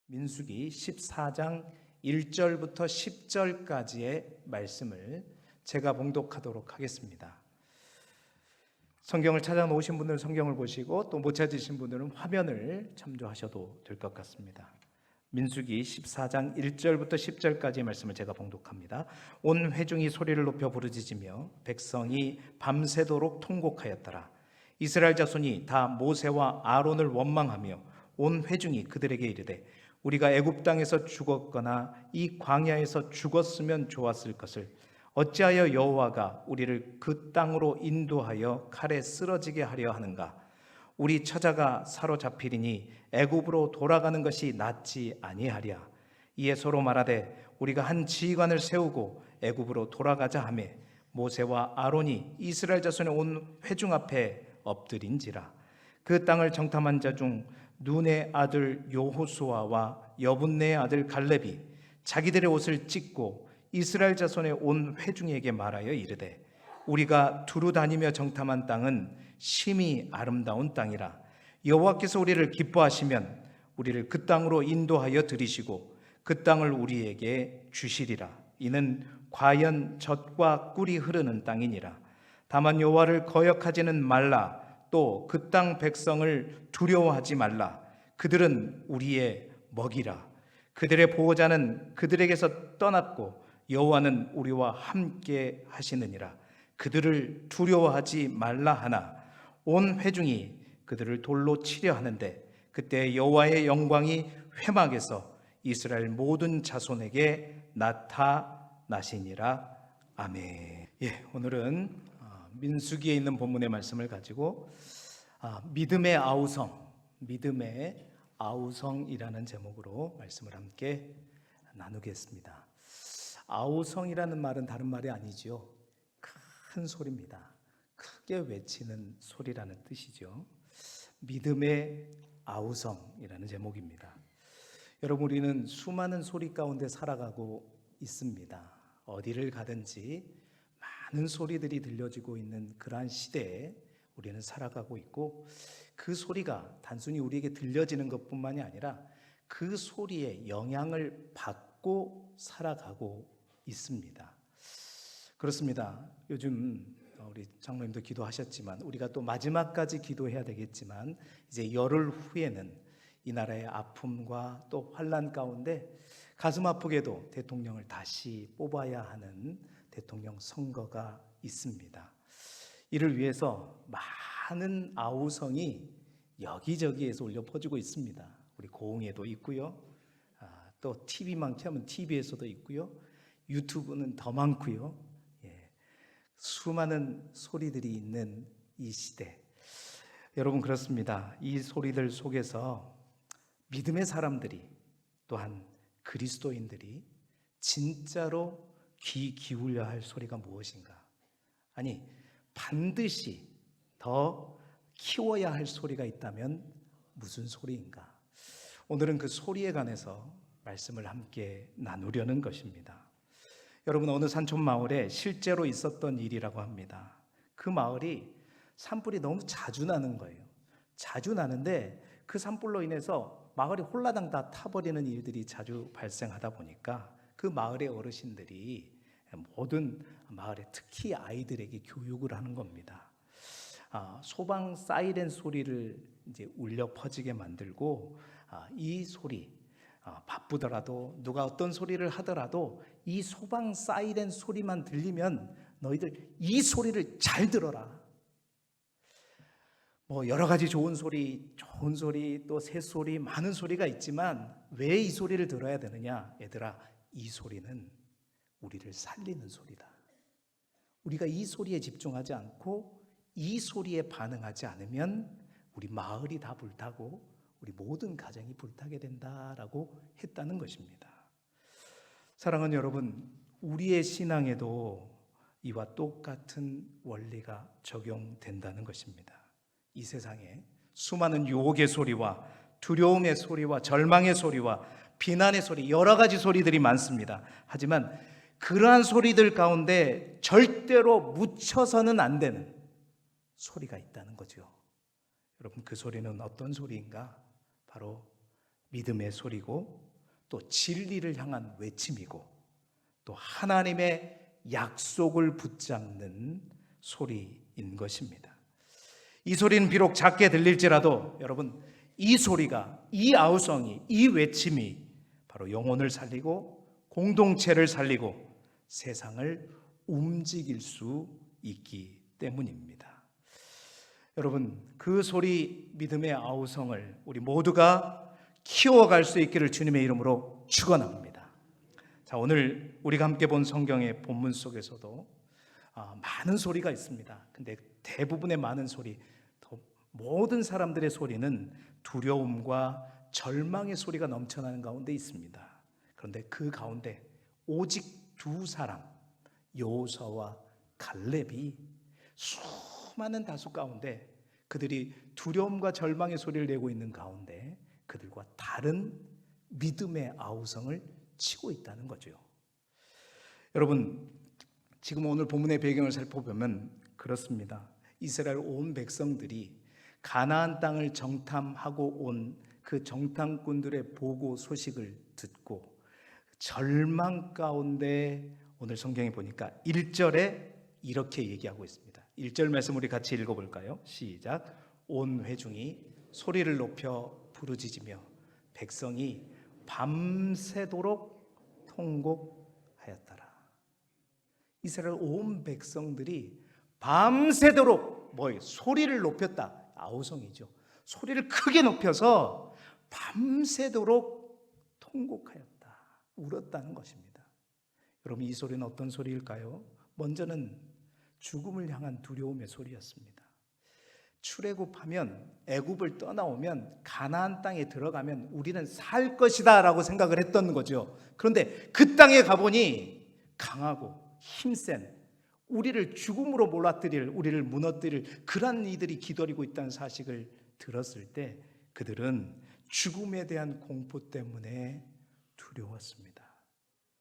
민수기 14장 1절부터 10절까지의 말씀을 제가 봉독하도록 하겠습니다. 성경을 찾아놓으신 분들은 성경을 보시고 또 못 찾으신 분들은 화면을 참조하셔도 될 것 같습니다. 민수기 14장 1절부터 10절까지의 말씀을 제가 봉독합니다. 온 회중이 소리를 높여 부르짖으며 백성이 밤새도록 통곡하였더라. 이스라엘 자손이 다 모세와 아론을 원망하며 온 회중이 그들에게 이르되 우리가 애굽 땅에서 죽었거나 이 광야에서 죽었으면 좋았을 것을 어찌하여 여호와가 우리를 그 땅으로 인도하여 칼에 쓰러지게 하려 하는가? 우리 처자가 사로잡히리니 애굽으로 돌아가는 것이 낫지 아니하랴. 이에 서로 말하되 우리가 한 지휘관을 세우고 애굽으로 돌아가자 하며 모세와 아론이 이스라엘 자손의 온 회중 앞에 엎드린지라. 그 땅을 정탐한 자 중 눈의 아들 여호수아와 여분네의 아들 갈렙이 자기들의 옷을 찢고 이스라엘 자손의 온 회중에게 말하여 이르되 우리가 두루 다니며 정탐한 땅은 심히 아름다운 땅이라. 여호와께서 우리를 기뻐하시면 우리를 그 땅으로 인도하여 들이시고 그 땅을 우리에게 주시리라. 이는 과연 젖과 꿀이 흐르는 땅이니라. 다만 여호와를 거역하지는 말라. 또 그 땅 백성을 두려워하지 말라. 그들은 우리의 먹이라. 그들의 보호자는 그들에게서 떠났고 여호와는 우리와 함께 하시느니라. 그들을 두려워하지 말라 하나 온 회중이 그들을 돌로 치려 하는데 그때 여호와의 영광이 회막에서 이스라엘 모든 자손에게 나타나시니라. 아멘. 오늘은 민수기에 있는 본문의 말씀을 가지고 믿음의 아우성이라는 제목으로 말씀을 함께 나누겠습니다. 아우성이라는 말은 다른 말이 아니죠. 큰 소리입니다. 크게 외치는 소리라는 뜻이죠. 믿음의 아우성이라는 제목입니다. 여러분, 우리는 수많은 소리 가운데 살아가고 있습니다. 어디를 가든지 많은 소리들이 들려지고 있는 그러한 시대에 우리는 살아가고 있고 그 소리가 단순히 우리에게 들려지는 것뿐만이 아니라 그 소리에 영향을 받고 살아가고 있습니다. 그렇습니다. 요즘 우리 장로님도 기도하셨지만 우리가 또 마지막까지 기도해야 되겠지만 이제 열흘 후에는 이 나라의 아픔과 또 환난 가운데 가슴 아프게도 대통령을 다시 뽑아야 하는 대통령 선거가 있습니다. 이를 위해서 많은 아우성이 여기저기에서 울려 퍼지고 있습니다. 우리 고흥에도 있고요. 또 TV만 켜면 TV에서도 있고요. 유튜브는 더 많고요. 수많은 소리들이 있는 이 시대. 여러분, 그렇습니다. 이 소리들 속에서 믿음의 사람들이 또한 그리스도인들이 진짜로 귀 기울여야 할 소리가 무엇인가? 아니, 반드시 더 키워야 할 소리가 있다면 무슨 소리인가? 오늘은 그 소리에 관해서 말씀을 함께 나누려는 것입니다. 여러분, 어느 산촌 마을에 실제로 있었던 일이라고 합니다. 그 마을이 산불이 너무 자주 나는 거예요. 자주 나는데 그 산불로 인해서 마을이 홀라당 다 타버리는 일들이 자주 발생하다 보니까 그 마을의 어르신들이 모든 마을에 특히 아이들에게 교육을 하는 겁니다. 소방 사이렌 소리를 이제 울려 퍼지게 만들고 이 소리 바쁘더라도 누가 어떤 소리를 하더라도 이 소방 사이렌 소리만 들리면 너희들 이 소리를 잘 들어라. 뭐 여러 가지 좋은 소리 또 새소리 많은 소리가 있지만 왜 이 소리를 들어야 되느냐? 얘들아, 이 소리는 우리를 살리는 소리다. 우리가 이 소리에 집중하지 않고 이 소리에 반응하지 않으면 우리 마을이 다 불타고 우리 모든 가정이 불타게 된다라고 했다는 것입니다. 사랑하는 여러분, 우리의 신앙에도 이와 똑같은 원리가 적용된다는 것입니다. 이 세상에 수많은 유혹의 소리와 두려움의 소리와 절망의 소리와 비난의 소리, 여러 가지 소리들이 많습니다. 하지만 그러한 소리들 가운데 절대로 묻혀서는 안 되는 소리가 있다는 거죠. 여러분, 그 소리는 어떤 소리인가? 바로 믿음의 소리고 또 진리를 향한 외침이고 또 하나님의 약속을 붙잡는 소리인 것입니다. 이 소리는 비록 작게 들릴지라도 여러분, 이 소리가, 이 아우성이, 이 외침이 바로 영혼을 살리고 공동체를 살리고 세상을 움직일 수 있기 때문입니다. 여러분, 그 소리, 믿음의 아우성을 우리 모두가 키워갈 수 있기를 주님의 이름으로 축원합니다. 자, 오늘 우리가 함께 본 성경의 본문 속에서도 많은 소리가 있습니다. 근데 대부분의 많은 소리, 모든 사람들의 소리는 두려움과 절망의 소리가 넘쳐나는 가운데 있습니다. 그런데 그 가운데 오직 두 사람, 여호수아와 갈렙이 수많은 다수 가운데 그들이 두려움과 절망의 소리를 내고 있는 가운데 그들과 다른 믿음의 아우성을 치고 있다는 거죠. 여러분, 지금 오늘 본문의 배경을 살펴보면 그렇습니다. 이스라엘 온 백성들이 가나안 땅을 정탐하고 온 그 정탐꾼들의 보고 소식을 듣고 절망 가운데 오늘 성경에 보니까 1절에 이렇게 얘기하고 있습니다. 1절 말씀 우리 같이 읽어볼까요? 시작. 온 회중이 소리를 높여 부르짖으며 백성이 밤새도록 통곡하였더라. 이스라엘 온 백성들이 밤새도록 소리를 높였다. 아우성이죠. 소리를 크게 높여서 밤새도록 통곡하였다. 울었다는 것입니다. 여러분, 이 소리는 어떤 소리일까요? 먼저는 죽음을 향한 두려움의 소리였습니다. 출애굽하면, 애굽을 떠나오면, 가나안 땅에 들어가면 우리는 살 것이다 라고 생각을 했던 거죠. 그런데 그 땅에 가보니 강하고 힘센, 우리를 죽음으로 몰아뜨릴, 우리를 무너뜨릴 그런 이들이 기다리고 있다는 사실을 들었을 때 그들은 죽음에 대한 공포 때문에 두려웠습니다.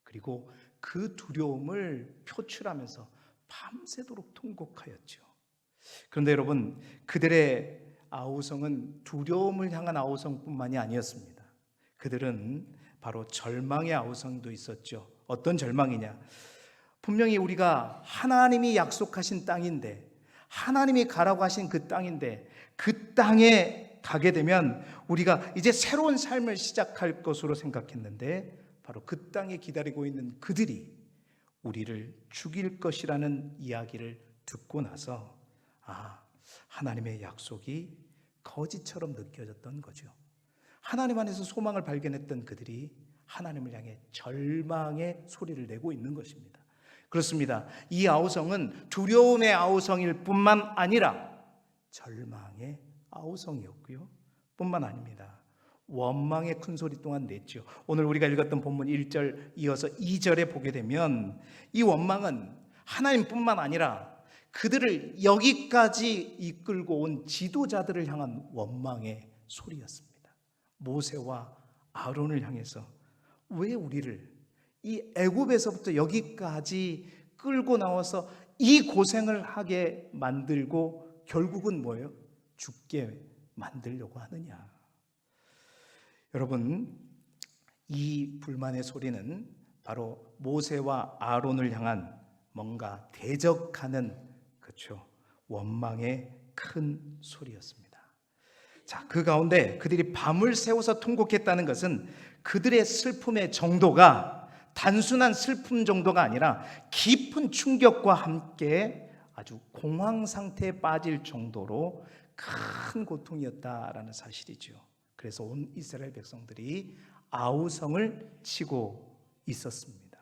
그리고 그 두려움을 표출하면서 밤새도록 통곡하였죠. 그런데 여러분, 그들의 아우성은 두려움을 향한 아우성뿐만이 아니었습니다. 그들은 바로 절망의 아우성도 있었죠. 어떤 절망이냐? 분명히 우리가 하나님이 약속하신 땅인데, 하나님이 가라고 하신 그 땅인데, 그 땅에 가게 되면 우리가 이제 새로운 삶을 시작할 것으로 생각했는데 바로 그 땅에 기다리고 있는 그들이 우리를 죽일 것이라는 이야기를 듣고 나서 하나님의 약속이 거짓처럼 느껴졌던 거죠. 하나님 안에서 소망을 발견했던 그들이 하나님을 향해 절망의 소리를 내고 있는 것입니다. 그렇습니다. 이 아우성은 두려움의 아우성일 뿐만 아니라 절망의 아우성이었고요. 뿐만 아닙니다. 원망의 큰 소리 또한 냈죠. 오늘 우리가 읽었던 본문 1절 이어서 2절에 보게 되면 이 원망은 하나님뿐만 아니라 그들을 여기까지 이끌고 온 지도자들을 향한 원망의 소리였습니다. 모세와 아론을 향해서 왜 우리를 이 애굽에서부터 여기까지 끌고 나와서 이 고생을 하게 만들고 결국은 뭐예요? 죽게 만들려고 하느냐. 여러분, 이 불만의 소리는 바로 모세와 아론을 향한 뭔가 대적하는, 그렇죠, 원망의 큰 소리였습니다. 자, 그 가운데 그들이 밤을 새워서 통곡했다는 것은 그들의 슬픔의 정도가 단순한 슬픔 정도가 아니라 깊은 충격과 함께 아주 공황 상태에 빠질 정도로 큰 고통이었다라는 사실이죠. 그래서 온 이스라엘 백성들이 아우성을 치고 있었습니다.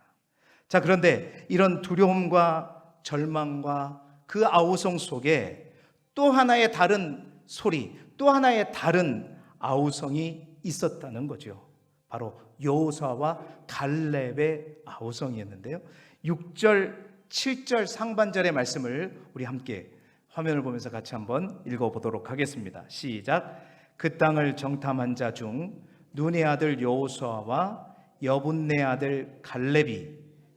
자, 그런데 이런 두려움과 절망과 그 아우성 속에 또 하나의 다른 소리, 또 하나의 다른 아우성이 있었다는 거죠. 바로 여호수아와 갈렙의 아우성이었는데요. 6절, 7절 상반절의 말씀을 우리 함께 화면을 보면서 같이 한번 읽어보도록 하겠습니다. 시작. 그 땅을 정탐한 자 중 눈의 아들 여호수아와 여분네 아들 갈렙이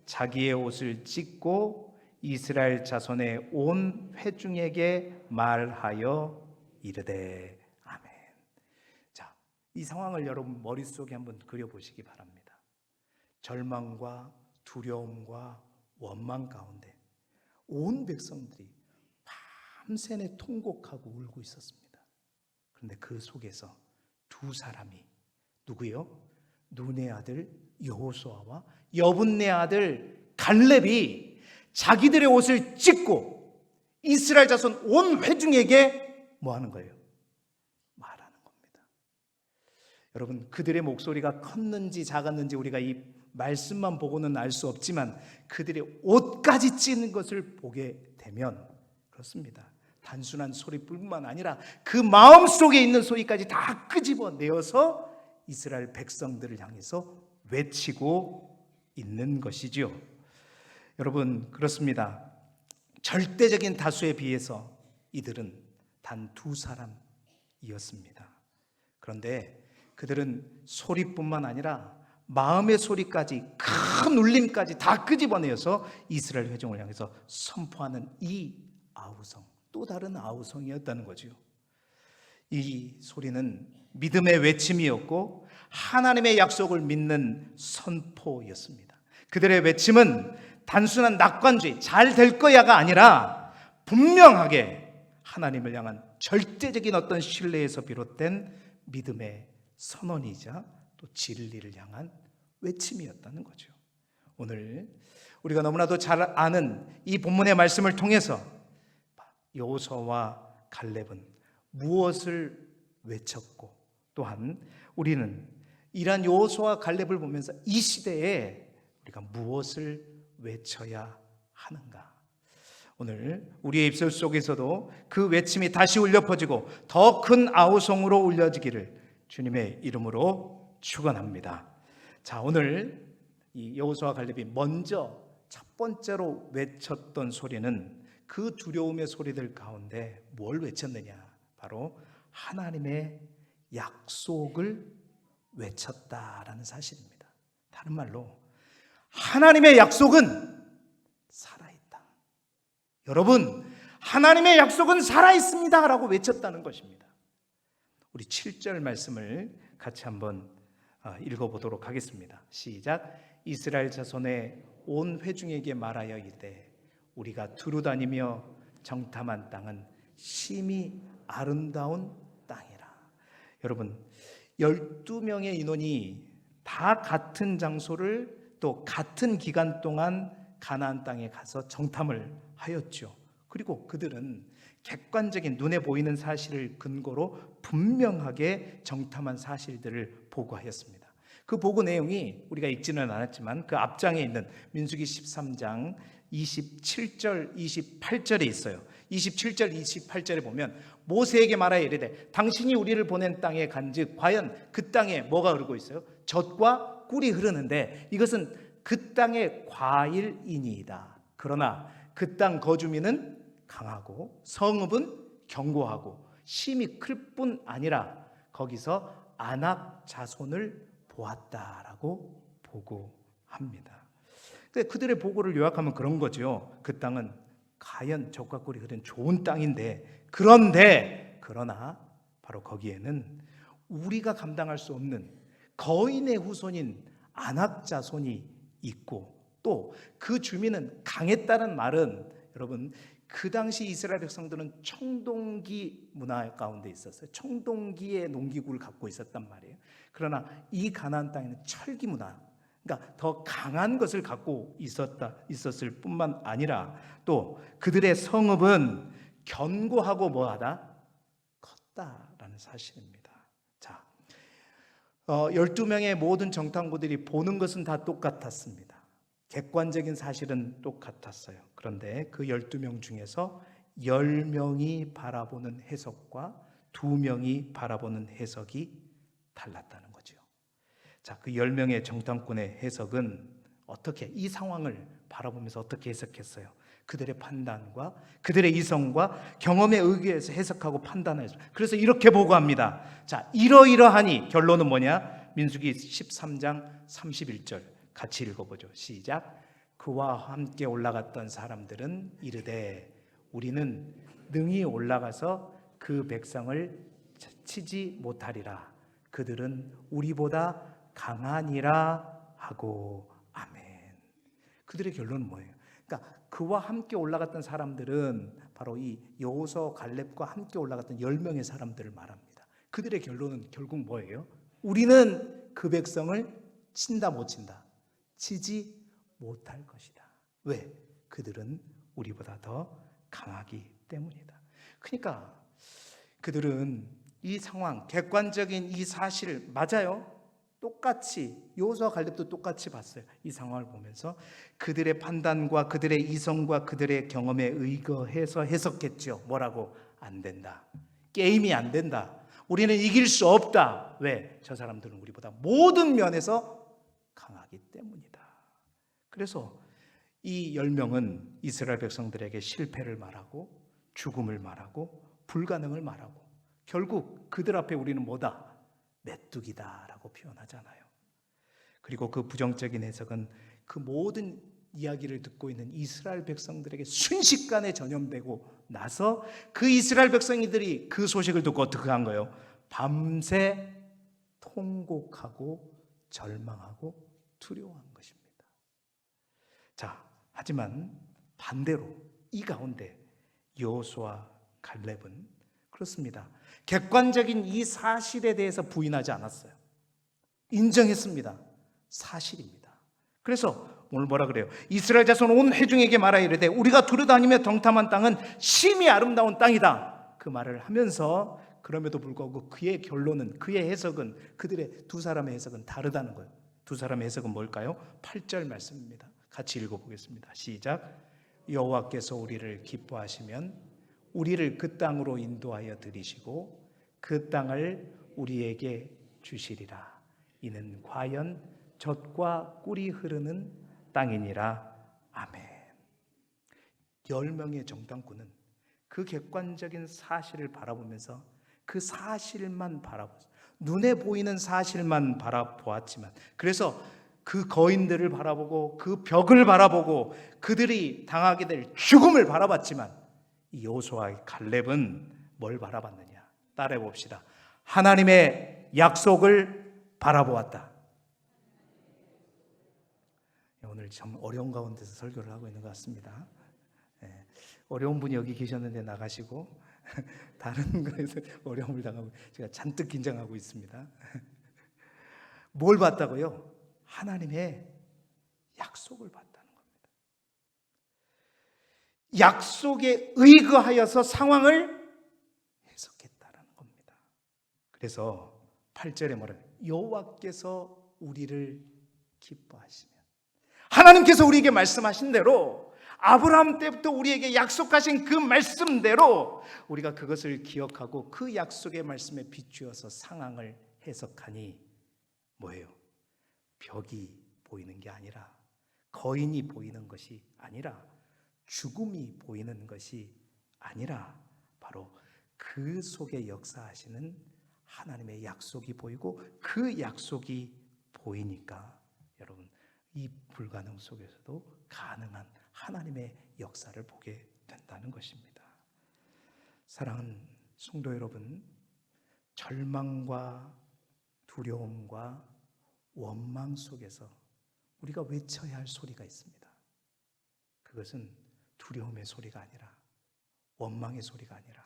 자기의 옷을 찢고 이스라엘 자손의 온 회중에게 말하여 이르되. 아멘. 자, 이 상황을 여러분 머릿속에 한번 그려보시기 바랍니다. 절망과 두려움과 원망 가운데 온 백성들이 밤새내 통곡하고 울고 있었습니다. 그런데 그 속에서 두 사람이 누구요? 눈의 아들 여호수아와 여분네 아들 갈렙이 자기들의 옷을 찢고 이스라엘 자손 온 회중에게 뭐 하는 거예요? 말하는 겁니다. 여러분, 그들의 목소리가 컸는지 작았는지 우리가 이 말씀만 보고는 알 수 없지만 그들의 옷까지 찢는 것을 보게 되면 그렇습니다. 단순한 소리뿐만 아니라 그 마음속에 있는 소리까지 다 끄집어내어서 이스라엘 백성들을 향해서 외치고 있는 것이지요. 여러분, 그렇습니다. 절대적인 다수에 비해서 이들은 단 두 사람이었습니다. 그런데 그들은 소리뿐만 아니라 마음의 소리까지, 큰 울림까지 다 끄집어내어서 이스라엘 회중을 향해서 선포하는 이 아우성, 또 다른 아우성이었다는 거죠. 이 소리는 믿음의 외침이었고 하나님의 약속을 믿는 선포였습니다. 그들의 외침은 단순한 낙관주의, 잘 될 거야가 아니라 분명하게 하나님을 향한 절대적인 어떤 신뢰에서 비롯된 믿음의 선언이자 또 진리를 향한 외침이었다는 거죠. 오늘 우리가 너무나도 잘 아는 이 본문의 말씀을 통해서 여호수아와 갈렙은 무엇을 외쳤고, 또한 우리는 이러한 여호수아와 갈렙을 보면서 이 시대에 우리가 무엇을 외쳐야 하는가? 오늘 우리의 입술 속에서도 그 외침이 다시 울려 퍼지고 더 큰 아우성으로 울려지기를 주님의 이름으로 축원합니다. 자, 오늘 이 여호수아와 갈렙이 먼저 첫 번째로 외쳤던 소리는 그 두려움의 소리들 가운데 뭘 외쳤느냐? 바로 하나님의 약속을 외쳤다라는 사실입니다. 다른 말로 하나님의 약속은 살아있다. 여러분, 하나님의 약속은 살아있습니다 라고 외쳤다는 것입니다. 우리 7절 말씀을 같이 한번 읽어보도록 하겠습니다. 시작. 이스라엘 자손의 온 회중에게 말하여 이르되 우리가 두루 다니며 정탐한 땅은 심히 아름다운 땅이라. 여러분, 12명의 인원이 다 같은 장소를 또 같은 기간 동안 가나안 땅에 가서 정탐을 하였죠. 그리고 그들은 객관적인 눈에 보이는 사실을 근거로 분명하게 정탐한 사실들을 보고하였습니다. 그 보고 내용이 우리가 읽지는 않았지만 그 앞장에 있는 민수기 13장 27절 28절에 있어요. 27절 28절에 보면 모세에게 말하여 이르되 당신이 우리를 보낸 땅에 간즉 과연 그 땅에 뭐가 흐르고 있어요? 젖과 꿀이 흐르는데 이것은 그 땅의 과일이니이다. 그러나 그 땅 거주민은 강하고 성읍은 견고하고 심이 클 뿐 아니라 거기서 아낙 자손을 보았다라고 보고합니다. 그들의 보고를 요약하면 그런 거죠. 그 땅은 가연 젖과 꿀이 흐른 좋은 땅인데 그러나 바로 거기에는 우리가 감당할 수 없는 거인의 후손인 아낙 자손이 있고 또 그 주민은 강했다는 말은 여러분 그 당시 이스라엘 백성들은 청동기 문화 가운데 있었어요. 청동기의 농기구를 갖고 있었단 말이에요. 그러나 이 가나안 땅에는 철기 문화, 그러니까 더 강한 것을 갖고 있었을 뿐만 아니라 또 그들의 성읍은 견고하고 뭐하다? 컸다라는 사실입니다. 자, 12명의 모든 정탐구들이 보는 것은 다 똑같았습니다. 객관적인 사실은 똑같았어요. 그런데 그 12명 중에서 10명이 바라보는 해석과 2명이 바라보는 해석이 달랐다는 거죠. 자, 그 10명의 정탐꾼의 해석은 어떻게 이 상황을 바라보면서 어떻게 해석했어요? 그들의 판단과 그들의 이성과 경험에 의해서 해석하고 판단해서 그래서 이렇게 보고합니다. 자, 이러이러하니 결론은 뭐냐? 민수기 13장 31절 같이 읽어보죠. 시작. 그와 함께 올라갔던 사람들은 이르되 우리는 능히 올라가서 그 백성을 치지 못하리라. 그들은 우리보다 강하니라 하고 아멘. 그들의 결론은 뭐예요? 그러니까 그와 함께 올라갔던 사람들은 바로 이 여호수아 갈렙과 함께 올라갔던 10명의 사람들을 말합니다. 그들의 결론은 결국 뭐예요? 우리는 그 백성을 친다 못 친다? 치지 못할 것이다. 왜? 그들은 우리보다 더 강하기 때문이다. 그러니까 그들은 이 상황, 객관적인 이 사실 맞아요. 똑같이 여호수아 갈렙도 똑같이 봤어요. 이 상황을 보면서 그들의 판단과 그들의 이성과 그들의 경험에 의거해서 해석했죠. 뭐라고? 안 된다. 게임이 안 된다. 우리는 이길 수 없다. 왜? 저 사람들은 우리보다 모든 면에서 강하기 때문이다. 그래서 이 10명은 이스라엘 백성들에게 실패를 말하고 죽음을 말하고 불가능을 말하고 결국 그들 앞에 우리는 뭐다? 메뚜기다라고 표현하잖아요. 그리고 그 부정적인 해석은 그 모든 이야기를 듣고 있는 이스라엘 백성들에게 순식간에 전염되고 나서 그 이스라엘 백성들이 그 소식을 듣고 어떻게 한 거예요? 밤새 통곡하고 절망하고 두려워한 것입니다. 자, 하지만 반대로 이 가운데 여호수아 갈렙은 그렇습니다. 객관적인 이 사실에 대해서 부인하지 않았어요. 인정했습니다. 사실입니다. 그래서 오늘 뭐라 그래요? 이스라엘 자손 온 회중에게 말하여 이르되 우리가 두루다니며 동탐한 땅은 심히 아름다운 땅이다. 그 말을 하면서 그럼에도 불구하고 그의 결론은, 그의 해석은, 그들의 두 사람의 해석은 다르다는 거예요. 두 사람의 해석은 뭘까요? 8절 말씀입니다. 같이 읽어보겠습니다. 시작. 여호와께서 우리를 기뻐하시면 우리를 그 땅으로 인도하여 들이시고 그 땅을 우리에게 주시리라. 이는 과연 젖과 꿀이 흐르는 땅이니라. 아멘. 10명의 정탐꾼은 그 객관적인 사실을 바라보면서 그 사실만 바라보았어요. 눈에 보이는 사실만 바라보았지만, 그래서 그 거인들을 바라보고 그 벽을 바라보고 그들이 당하게 될 죽음을 바라봤지만 이 여호수아 갈렙은 뭘 바라봤느냐? 따라해 봅시다. 하나님의 약속을 바라보았다. 오늘 참 어려운 가운데서 설교를 하고 있는 것 같습니다. 어려운 분이 여기 계셨는데 나가시고 다른 거에서 어려움을 당하고 제가 잔뜩 긴장하고 있습니다. 뭘 봤다고요? 하나님의 약속을 봤다는 겁니다. 약속에 의거하여서 상황을 해석했다는 겁니다. 그래서 8절에 뭐라고? 여호와께서 우리를 기뻐하시면, 하나님께서 우리에게 말씀하신 대로 아브라함 때부터 우리에게 약속하신 그 말씀대로 우리가 그것을 기억하고 그 약속의 말씀에 비추어서 상황을 해석하니 뭐예요? 벽이 보이는 게 아니라, 거인이 보이는 것이 아니라, 죽음이 보이는 것이 아니라 바로 그 속에 역사하시는 하나님의 약속이 보이고, 그 약속이 보이니까 여러분 이 불가능 속에서도 가능한 하나님의 역사를 보게 된다는 것입니다. 사랑하는 성도 여러분, 절망과 두려움과 원망 속에서 우리가 외쳐야 할 소리가 있습니다. 그것은 두려움의 소리가 아니라, 원망의 소리가 아니라,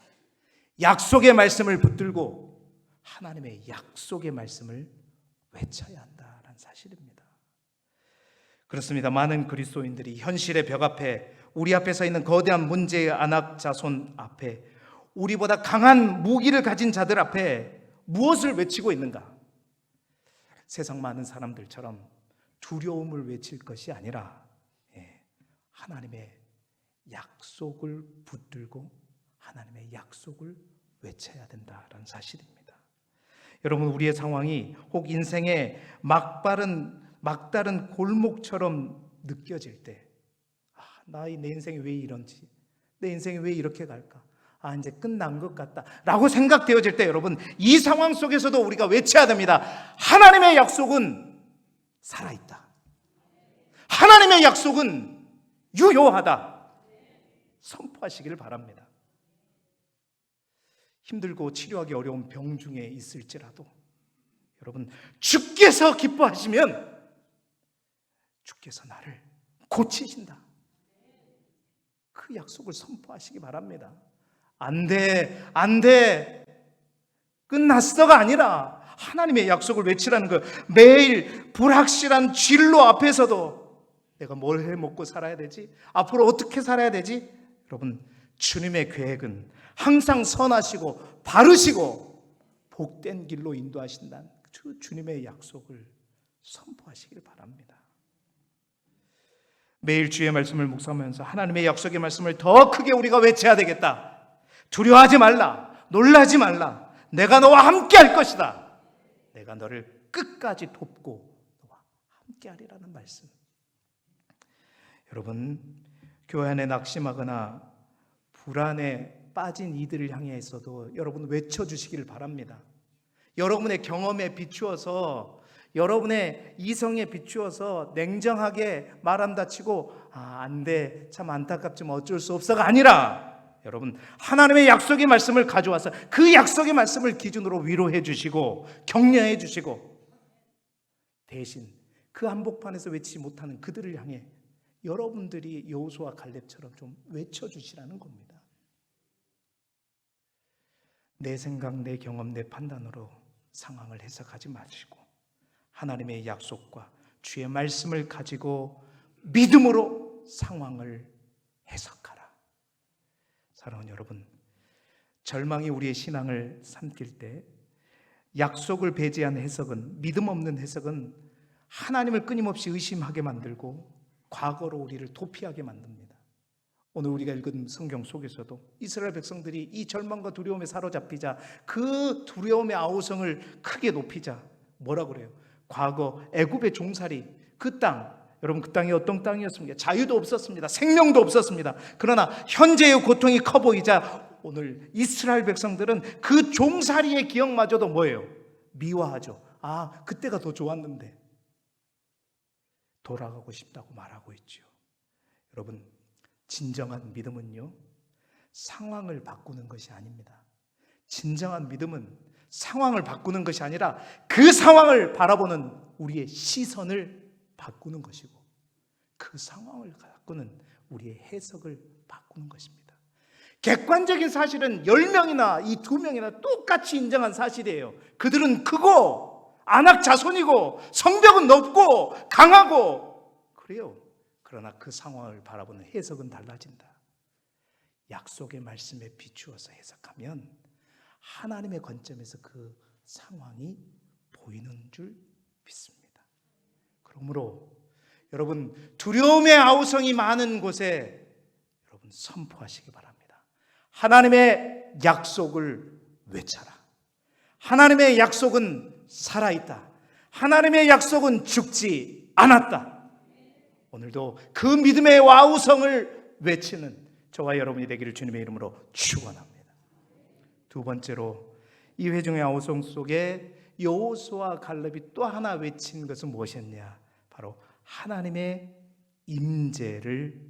약속의 말씀을 붙들고 하나님의 약속의 말씀을 외쳐야 한다는 사실입니다. 그렇습니다. 많은 그리스도인들이 현실의 벽 앞에, 우리 앞에 서 있는 거대한 문제의 안악 자손 앞에, 우리보다 강한 무기를 가진 자들 앞에 무엇을 외치고 있는가? 세상 많은 사람들처럼 두려움을 외칠 것이 아니라 하나님의 약속을 붙들고 하나님의 약속을 외쳐야 된다는 사실입니다. 여러분, 우리의 상황이 혹 인생의 막다른 골목처럼 느껴질 때, 내 인생이 왜 이런지, 내 인생이 왜 이렇게 갈까, 이제 끝난 것 같다 라고 생각되어질 때, 여러분 이 상황 속에서도 우리가 외쳐야 됩니다. 하나님의 약속은 살아있다. 하나님의 약속은 유효하다. 선포하시기를 바랍니다. 힘들고 치료하기 어려운 병 중에 있을지라도 여러분, 주께서 기뻐하시면 주께서 나를 고치신다. 그 약속을 선포하시기 바랍니다. 안 돼. 끝났어가 아니라 하나님의 약속을 외치라는 거. 매일 불확실한 진로 앞에서도 내가 뭘 해 먹고 살아야 되지? 앞으로 어떻게 살아야 되지? 여러분, 주님의 계획은 항상 선하시고 바르시고 복된 길로 인도하신다는 주님의 약속을 선포하시길 바랍니다. 매일 주의 말씀을 묵상하면서 하나님의 약속의 말씀을 더 크게 우리가 외쳐야 되겠다. 두려워하지 말라. 놀라지 말라. 내가 너와 함께 할 것이다. 내가 너를 끝까지 돕고 너와 함께 하리라는 말씀. 여러분, 교회 안에 낙심하거나 불안에 빠진 이들을 향해서도 여러분 외쳐주시기를 바랍니다. 여러분의 경험에 비추어서, 여러분의 이성에 비추어서 냉정하게 말한다 치고 안 돼, 참 안타깝지만 어쩔 수 없어가 아니라, 여러분 하나님의 약속의 말씀을 가져와서 그 약속의 말씀을 기준으로 위로해 주시고 격려해 주시고, 대신 그 한복판에서 외치지 못하는 그들을 향해 여러분들이 여호수아 갈렙처럼 좀 외쳐주시라는 겁니다. 내 생각, 내 경험, 내 판단으로 상황을 해석하지 마시고 하나님의 약속과 주의 말씀을 가지고 믿음으로 상황을 해석하라. 사랑하는 여러분, 절망이 우리의 신앙을 삼킬 때 약속을 배제한 해석은, 믿음 없는 해석은 하나님을 끊임없이 의심하게 만들고 과거로 우리를 도피하게 만듭니다. 오늘 우리가 읽은 성경 속에서도 이스라엘 백성들이 이 절망과 두려움에 사로잡히자 그 두려움의 아우성을 크게 높이자 뭐라고 그래요? 과거 애굽의 종살이, 그 땅, 여러분 그 땅이 어떤 땅이었습니까? 자유도 없었습니다. 생명도 없었습니다. 그러나 현재의 고통이 커 보이자 오늘 이스라엘 백성들은 그 종살이의 기억마저도 뭐예요? 미워하죠. 그때가 더 좋았는데. 돌아가고 싶다고 말하고 있죠. 여러분, 진정한 믿음은요, 상황을 바꾸는 것이 아닙니다. 진정한 믿음은 상황을 바꾸는 것이 아니라 그 상황을 바라보는 우리의 시선을 바꾸는 것이고, 그 상황을 바꾸는 우리의 해석을 바꾸는 것입니다. 객관적인 사실은 10명이나 이 2명이나 똑같이 인정한 사실이에요. 그들은 크고 안악 자손이고 성벽은 높고 강하고 그래요. 그러나 그 상황을 바라보는 해석은 달라진다. 약속의 말씀에 비추어서 해석하면 하나님의 관점에서 그 상황이 보이는 줄 믿습니다. 그러므로 여러분, 두려움의 아우성이 많은 곳에 여러분 선포하시기 바랍니다. 하나님의 약속을 외쳐라. 하나님의 약속은 살아있다. 하나님의 약속은 죽지 않았다. 오늘도 그 믿음의 아우성을 외치는 저와 여러분이 되기를 주님의 이름으로 축원합니다. 두 번째로 이 회중의 아우성 속에 여호수아 갈렙이 또 하나 외친 것은 무엇이었냐? 바로 하나님의 임재를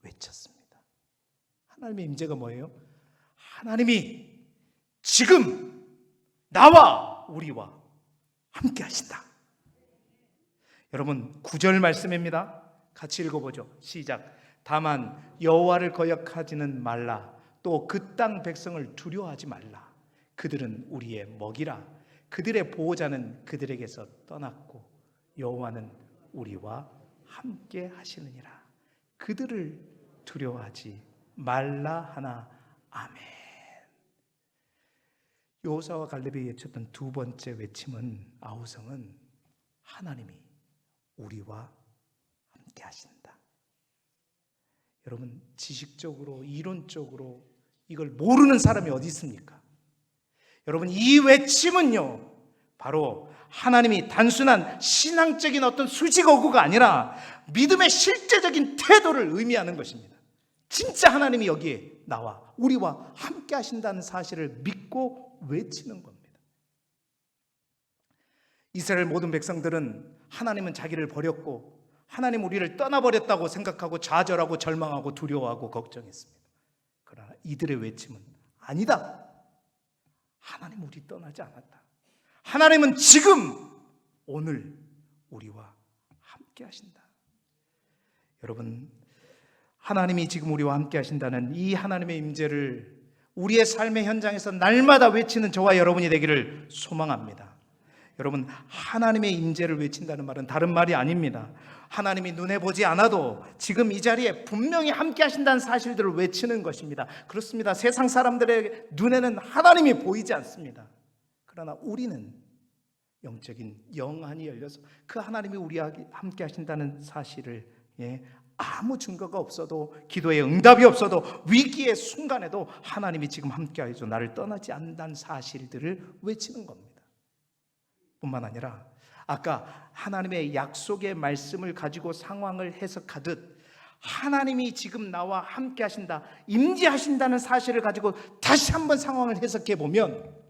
외쳤습니다. 하나님의 임재가 뭐예요? 하나님이 지금 나와 우리와 함께 하신다. 여러분 9절 말씀입니다. 같이 읽어보죠. 시작. 다만 여호와를 거역하지는 말라. 또 그 땅 백성을 두려워하지 말라. 그들은 우리의 먹이라. 그들의 보호자는 그들에게서 떠났고 여호와는 우리와 함께 하시느니라. 그들을 두려워하지 말라 하나. 아멘. 여호수아와 갈렙이 외쳤던 두 번째 외침은, 아우성은 하나님이 우리와 함께 하신다. 여러분, 지식적으로 이론적으로 이걸 모르는 사람이 어디 있습니까? 여러분, 이 외침은요 바로 하나님이 단순한 신앙적인 어떤 수식어구가 아니라 믿음의 실제적인 태도를 의미하는 것입니다. 진짜 하나님이 여기에 나와 우리와 함께 하신다는 사실을 믿고 외치는 겁니다. 이스라엘 모든 백성들은 하나님은 자기를 버렸고 하나님 우리를 떠나버렸다고 생각하고 좌절하고 절망하고 두려워하고 걱정했습니다. 그러나 이들의 외침은 아니다. 하나님 우리 떠나지 않았다. 하나님은 지금 오늘 우리와 함께 하신다. 여러분, 하나님이 지금 우리와 함께 하신다는 이 하나님의 임재를 우리의 삶의 현장에서 날마다 외치는 저와 여러분이 되기를 소망합니다. 여러분, 하나님의 임재를 외친다는 말은 다른 말이 아닙니다. 하나님이 눈에 보지 않아도 지금 이 자리에 분명히 함께 하신다는 사실들을 외치는 것입니다. 그렇습니다. 세상 사람들의 눈에는 하나님이 보이지 않습니다. 그러나 우리는 영적인 영안이 열려서 그 하나님이 우리와 함께 하신다는 사실을 아무 증거가 없어도, 기도에 응답이 없어도, 위기의 순간에도 하나님이 지금 함께 하셔서 나를 떠나지 않는다는 사실들을 외치는 겁니다. 뿐만 아니라 아까 하나님의 약속의 말씀을 가지고 상황을 해석하듯 하나님이 지금 나와 함께 하신다, 임재하신다는 사실을 가지고 다시 한번 상황을 해석해 보면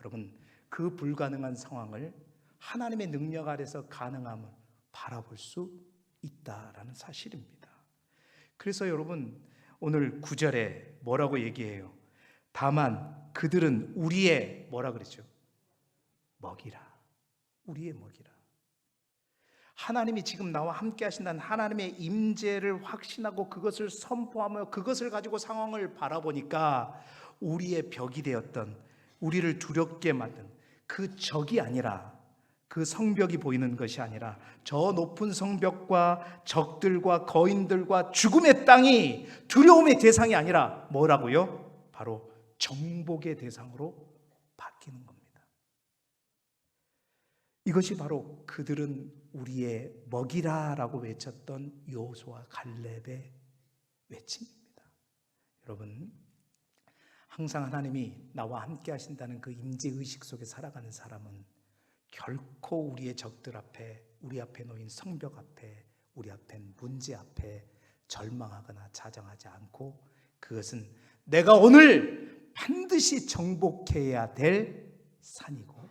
여러분, 그 불가능한 상황을 하나님의 능력 아래서 가능함을 바라볼 수 있다라는 사실입니다. 그래서 여러분, 오늘 9절에 뭐라고 얘기해요? 다만 그들은 우리의 뭐라 그랬죠? 먹이라. 우리의 먹이라. 하나님이 지금 나와 함께 하신다는 하나님의 임재를 확신하고 그것을 선포하며 그것을 가지고 상황을 바라보니까 우리의 벽이 되었던, 우리를 두렵게 만든 그 적이 아니라, 그 성벽이 보이는 것이 아니라 저 높은 성벽과 적들과 거인들과 죽음의 땅이 두려움의 대상이 아니라 뭐라고요? 바로 정복의 대상으로 바뀌는 겁니다. 이것이 바로 그들은 우리의 먹이라라고 외쳤던 여호수아와 갈렙의 외침입니다. 여러분, 항상 하나님이 나와 함께 하신다는 그 임재의식 속에 살아가는 사람은 결코 우리의 적들 앞에, 우리 앞에 놓인 성벽 앞에, 우리 앞에 문제 앞에 절망하거나 자정하지 않고, 그것은 내가 오늘 반드시 정복해야 될 산이고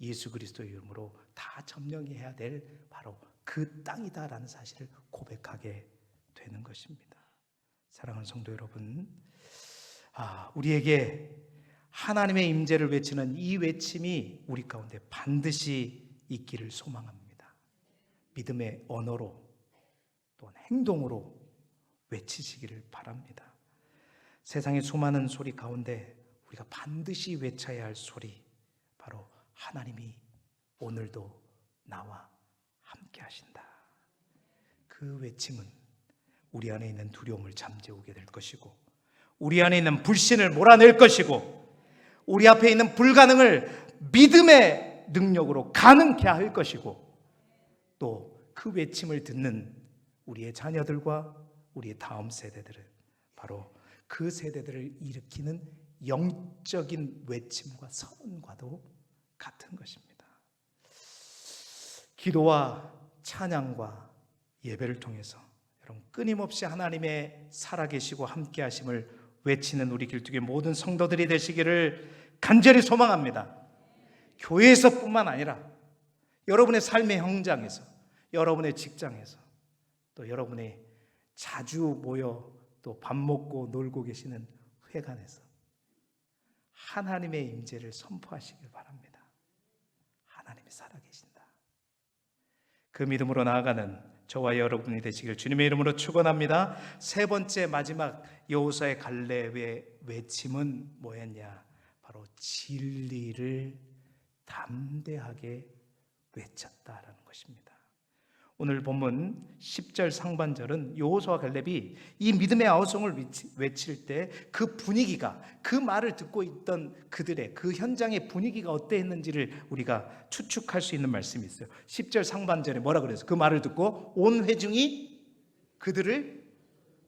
예수 그리스도의 이름으로 다 점령해야 될 바로 그 땅이다라는 사실을 고백하게 되는 것입니다. 사랑하는 성도 여러분, 우리에게 하나님의 임재를 외치는 이 외침이 우리 가운데 반드시 있기를 소망합니다. 믿음의 언어로 또한 행동으로 외치시기를 바랍니다. 세상의 수많은 소리 가운데 우리가 반드시 외쳐야 할 소리, 바로 하나님이 오늘도 나와 함께 하신다. 그 외침은 우리 안에 있는 두려움을 잠재우게 될 것이고, 우리 안에 있는 불신을 몰아낼 것이고, 우리 앞에 있는 불가능을 믿음의 능력으로 가능케 할 것이고, 또 그 외침을 듣는 우리의 자녀들과 우리의 다음 세대들은 바로 그 세대들을 일으키는 영적인 외침과 선언과도 같은 것입니다. 기도와 찬양과 예배를 통해서 여러분, 끊임없이 하나님의 살아계시고 함께 하심을 외치는 우리 길쭉의 모든 성도들이 되시기를 간절히 소망합니다. 교회에서뿐만 아니라 여러분의 삶의 현장에서, 여러분의 직장에서, 또 여러분의 자주 모여 또 밥 먹고 놀고 계시는 회관에서 하나님의 임재를 선포하시길 바랍니다. 하나님이 살아계신다. 그 믿음으로 나아가는 저와 여러분이 되시길 주님의 이름으로 축원합니다. 세 번째 마지막 여호수아의 갈렙의 외침은 뭐였냐? 바로 진리를 담대하게 외쳤다라는 것입니다. 오늘 본문 10절 상반절은 여호수아 갈렙이 이 믿음의 아우성을 외칠 때 그 분위기가, 그 말을 듣고 있던 그들의 그 현장의 분위기가 어땠는지를 우리가 추측할 수 있는 말씀이 있어요. 10절 상반절에 뭐라 그랬어요? 그 말을 듣고 온 회중이 그들을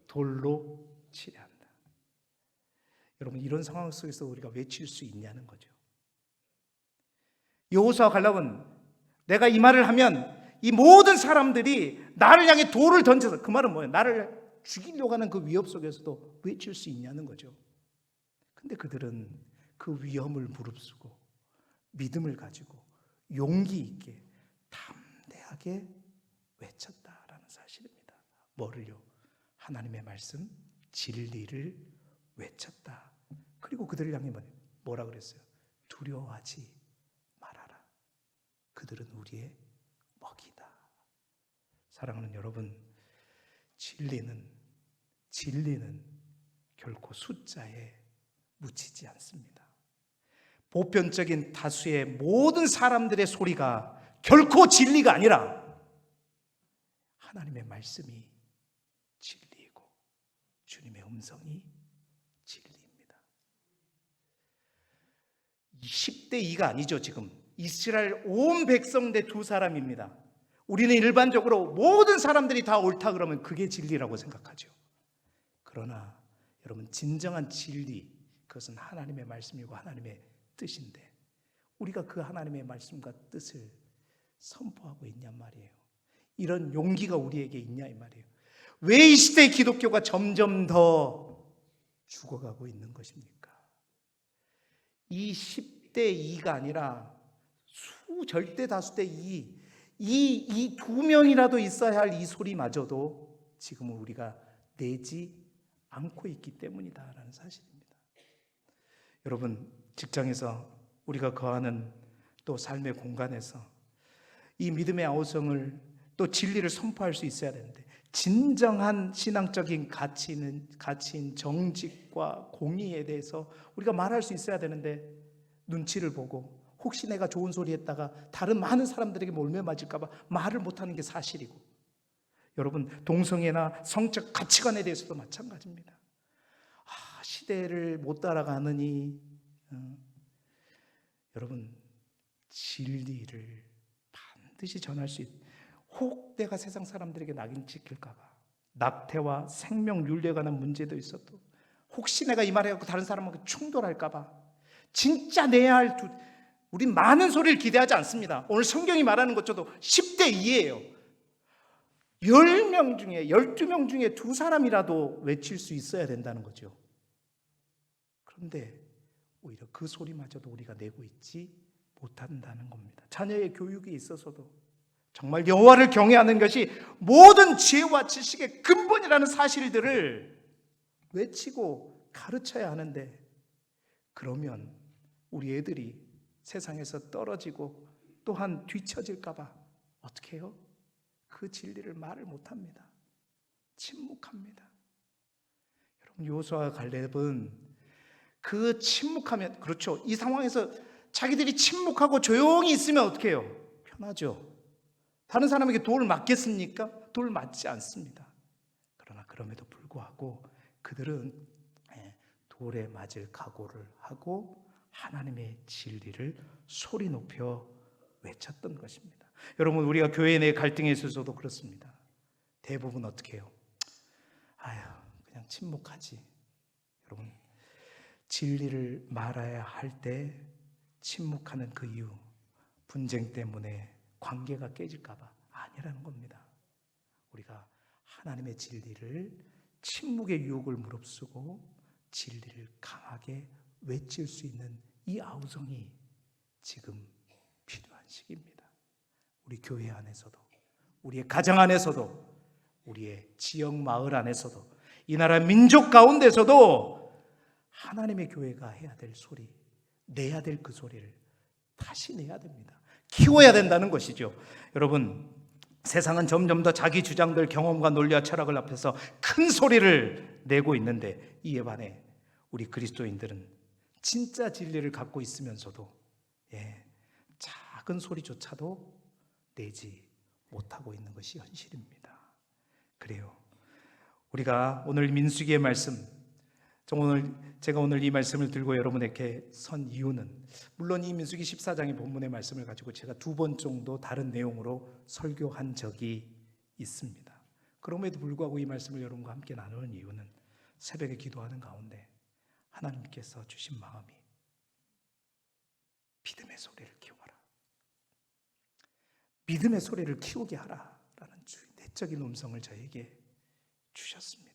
돌로 치려 한다. 여러분, 이런 상황 속에서 우리가 외칠 수 있냐는 거죠. 여호수아 갈렙은 내가 이 말을 하면 이 모든 사람들이 나를 향해 돌을 던져서, 그 말은 뭐예요? 나를 죽이려고 하는 그 위협 속에서도 외칠 수 있냐는 거죠. 근데 그들은 그 위험을 무릅쓰고 믿음을 가지고 용기 있게 담대하게 외쳤다라는 사실입니다. 뭐를요? 하나님의 말씀, 진리를 외쳤다. 그리고 그들을 향해 뭐라 그랬어요? 두려워하지 그들은 우리의 먹이다. 사랑하는 여러분, 진리는 결코 숫자에 묻히지 않습니다. 보편적인 다수의 모든 사람들의 소리가 결코 진리가 아니라 하나님의 말씀이 진리이고 주님의 음성이 진리입니다. 10대 2가 아니죠. 지금 이스라엘 온 백성대 두 사람입니다. 우리는 일반적으로 모든 사람들이 다 옳다 그러면 그게 진리라고 생각하죠. 그러나 여러분, 진정한 진리, 그것은 하나님의 말씀이고 하나님의 뜻인데 우리가 그 하나님의 말씀과 뜻을 선포하고 있냔 말이에요. 이런 용기가 우리에게 있냐 이 말이에요. 왜 이 시대의 기독교가 점점 더 죽어가고 있는 것입니까? 이 10대 2가 아니라 절대 다수대 2, 두 명이라도 있어야 할 이 소리마저도 지금은 우리가 내지 않고 있기 때문이다라는 사실입니다. 여러분, 직장에서 우리가 거하는 또 삶의 공간에서 이 믿음의 아우성을 또 진리를 선포할 수 있어야 되는데, 진정한 신앙적인 가치인 정직과 공의에 대해서 우리가 말할 수 있어야 되는데 눈치를 보고 혹시 내가 좋은 소리 했다가 다른 많은 사람들에게 몰매 맞을까 봐 말을 못하는 게 사실이고, 여러분, 동성애나 성적 가치관에 대해서도 마찬가지입니다. 시대를 못 따라가느니 여러분, 진리를 반드시 전할 수 혹 내가 세상 사람들에게 낙인 찍힐까 봐, 낙태와 생명 윤리에 관한 문제도 있어도 혹시 내가 이 말을 해서 다른 사람하고 충돌할까 봐 진짜 내야 할 우린 많은 소리를 기대하지 않습니다. 오늘 성경이 말하는 것조차도 10대 2예요. 10명 중에 12명 중에 2사람이라도 외칠 수 있어야 된다는 거죠. 그런데 오히려 그 소리마저도 우리가 내고 있지 못한다는 겁니다. 자녀의 교육에 있어서도 정말 여호와를 경외하는 것이 모든 지혜와 지식의 근본이라는 사실들을 외치고 가르쳐야 하는데, 그러면 우리 애들이 세상에서 떨어지고 또한 뒤처질까 봐 어떻게 해요? 그 진리를 말을 못합니다. 침묵합니다. 여러분, 여호수아와 갈렙은 그 침묵하면, 그렇죠, 이 상황에서 자기들이 침묵하고 조용히 있으면 어떻게 해요? 편하죠. 다른 사람에게 돌을 맞겠습니까? 돌 맞지 않습니다. 그러나 그럼에도 불구하고 그들은 돌에 맞을 각오를 하고 하나님의 진리를 소리 높여 외쳤던 것입니다. 여러분, 우리가 교회 내 갈등에 있어서도 그렇습니다. 대부분 어떻게 해요? 그냥 침묵하지. 여러분, 진리를 말해야 할 때 침묵하는 그 이유, 분쟁 때문에 관계가 깨질까 봐 아니라는 겁니다. 우리가 하나님의 진리를, 침묵의 유혹을 무릅쓰고 진리를 강하게 외칠 수 있는 이 아우성이 지금 필요한 시기입니다. 우리 교회 안에서도, 우리의 가정 안에서도, 우리의 지역 마을 안에서도, 이 나라 민족 가운데서도 하나님의 교회가 해야 될 소리, 내야 될 그 소리를 다시 내야 됩니다. 키워야 된다는 것이죠. 여러분, 세상은 점점 더 자기 주장들, 경험과 논리와 철학을 앞에서 큰 소리를 내고 있는데, 이에 반해 우리 그리스도인들은 진짜 진리를 갖고 있으면서도 작은 소리조차도 내지 못하고 있는 것이 현실입니다. 그래요. 우리가 오늘 민수기의 말씀, 제가 오늘 이 말씀을 들고 여러분에게 선 이유는, 물론 이 민수기 14장의 본문의 말씀을 가지고 제가 2번 정도 다른 내용으로 설교한 적이 있습니다. 그럼에도 불구하고 이 말씀을 여러분과 함께 나누는 이유는, 새벽에 기도하는 가운데 하나님께서 주신 마음이 믿음의 소리를 키워라, 믿음의 소리를 키우게 하라라는 주의 내적인 음성을 저에게 주셨습니다.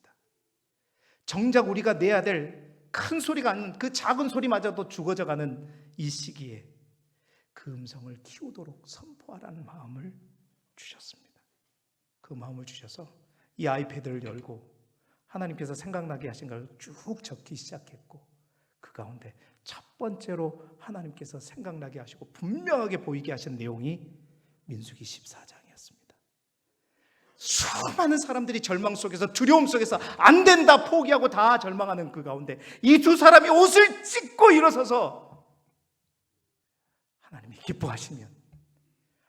정작 우리가 내야 될 큰 소리가 아닌 그 작은 소리마저도 죽어져가는 이 시기에 그 음성을 키우도록 선포하라는 마음을 주셨습니다. 그 마음을 주셔서 이 아이패드를 열고 하나님께서 생각나게 하신 걸 쭉 적기 시작했고, 그 가운데 첫 번째로 하나님께서 생각나게 하시고 분명하게 보이게 하신 내용이 민수기 14장이었습니다. 수많은 사람들이 절망 속에서, 두려움 속에서 안 된다 포기하고 다 절망하는 그 가운데 이 두 사람이 옷을 찢고 일어서서 하나님이 기뻐하시면,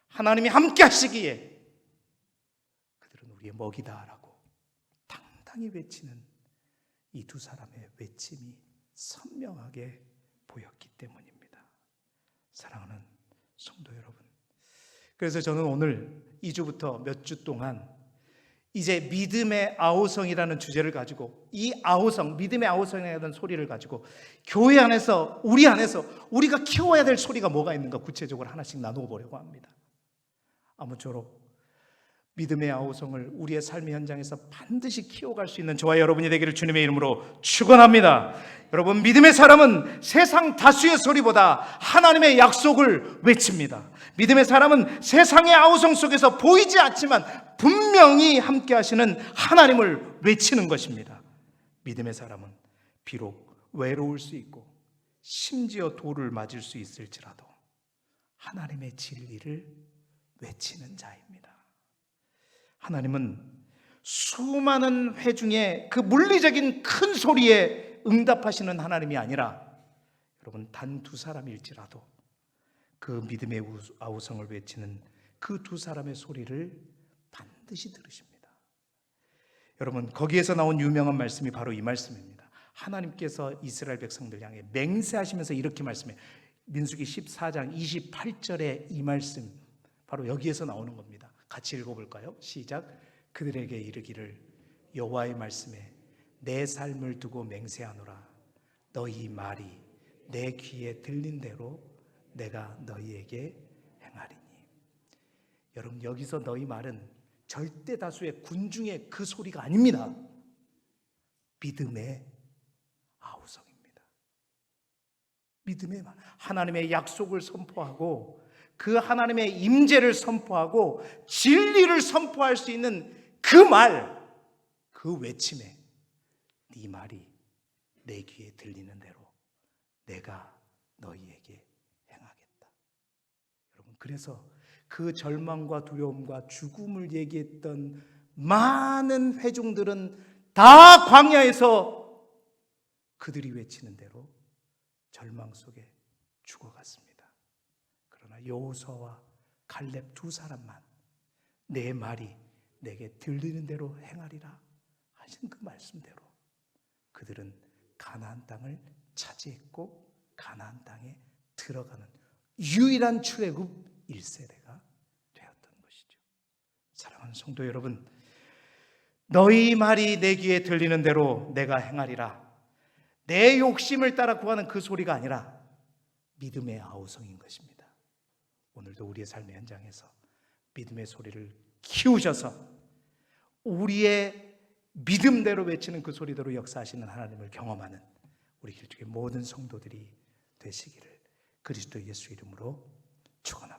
하나님이 함께 하시기에 그들은 우리의 먹이다라고 당당히 외치는 이 두 사람의 외침이 선명하게 보였기 때문입니다. 사랑하는 성도 여러분, 그래서 저는 오늘 2주부터 몇 주 동안 이제 믿음의 아우성이라는 주제를 가지고, 이 아우성, 믿음의 아우성이라는 소리를 가지고 교회 안에서, 우리 안에서 우리가 키워야 될 소리가 뭐가 있는가 구체적으로 하나씩 나누어 보려고 합니다. 아무쪼록 믿음의 아우성을 우리의 삶의 현장에서 반드시 키워갈 수 있는 저와 여러분이 되기를 주님의 이름으로 축원합니다. 여러분, 믿음의 사람은 세상 다수의 소리보다 하나님의 약속을 외칩니다. 믿음의 사람은 세상의 아우성 속에서 보이지 않지만 분명히 함께 하시는 하나님을 외치는 것입니다. 믿음의 사람은 비록 외로울 수 있고 심지어 돌을 맞을 수 있을지라도 하나님의 진리를 외치는 자입니다. 하나님은 수많은 회 중에 그 물리적인 큰 소리에 응답하시는 하나님이 아니라, 여러분, 단 두 사람일지라도 그 믿음의 아우성을 외치는 그 두 사람의 소리를 반드시 들으십니다. 여러분, 거기에서 나온 유명한 말씀이 바로 이 말씀입니다. 하나님께서 이스라엘 백성들 향해 맹세하시면서 이렇게 말씀해요. 민수기 14장 28절에 이 말씀, 바로 여기에서 나오는 겁니다. 같이 읽어볼까요? 시작. 그들에게 이르기를 여호와의 말씀에 내 삶을 두고 맹세하노라. 너희 말이 내 귀에 들린 대로 내가 너희에게 행하리니. 여러분, 여기서 너희 말은 절대 다수의 군중의 그 소리가 아닙니다. 믿음의 아우성입니다. 믿음의 말, 하나님의 약속을 선포하고 그 하나님의 임재를 선포하고 진리를 선포할 수 있는 그 말, 그 외침에 네 말이 내 귀에 들리는 대로 내가 너희에게 행하겠다. 여러분, 그래서 그 절망과 두려움과 죽음을 얘기했던 많은 회중들은 다 광야에서 그들이 외치는 대로 절망 속에 죽어갔습니다. 그러나 여호수아와 갈렙 두 사람만 내 말이 내게 들리는 대로 행하리라 하신 그 말씀대로 그들은 가나안 땅을 차지했고 가나안 땅에 들어가는 유일한 출애굽 1세대가 되었던 것이죠. 사랑하는 성도 여러분, 너희 말이 내 귀에 들리는 대로 내가 행하리라, 내 욕심을 따라 구하는 그 소리가 아니라 믿음의 아우성인 것입니다. 오늘도 우리의 삶의 현장에서 믿음의 소리를 키우셔서 우리의 믿음대로 외치는 그 소리대로 역사하시는 하나님을 경험하는 우리 교회 모든 성도들이 되시기를 그리스도 예수 이름으로 축원합니다.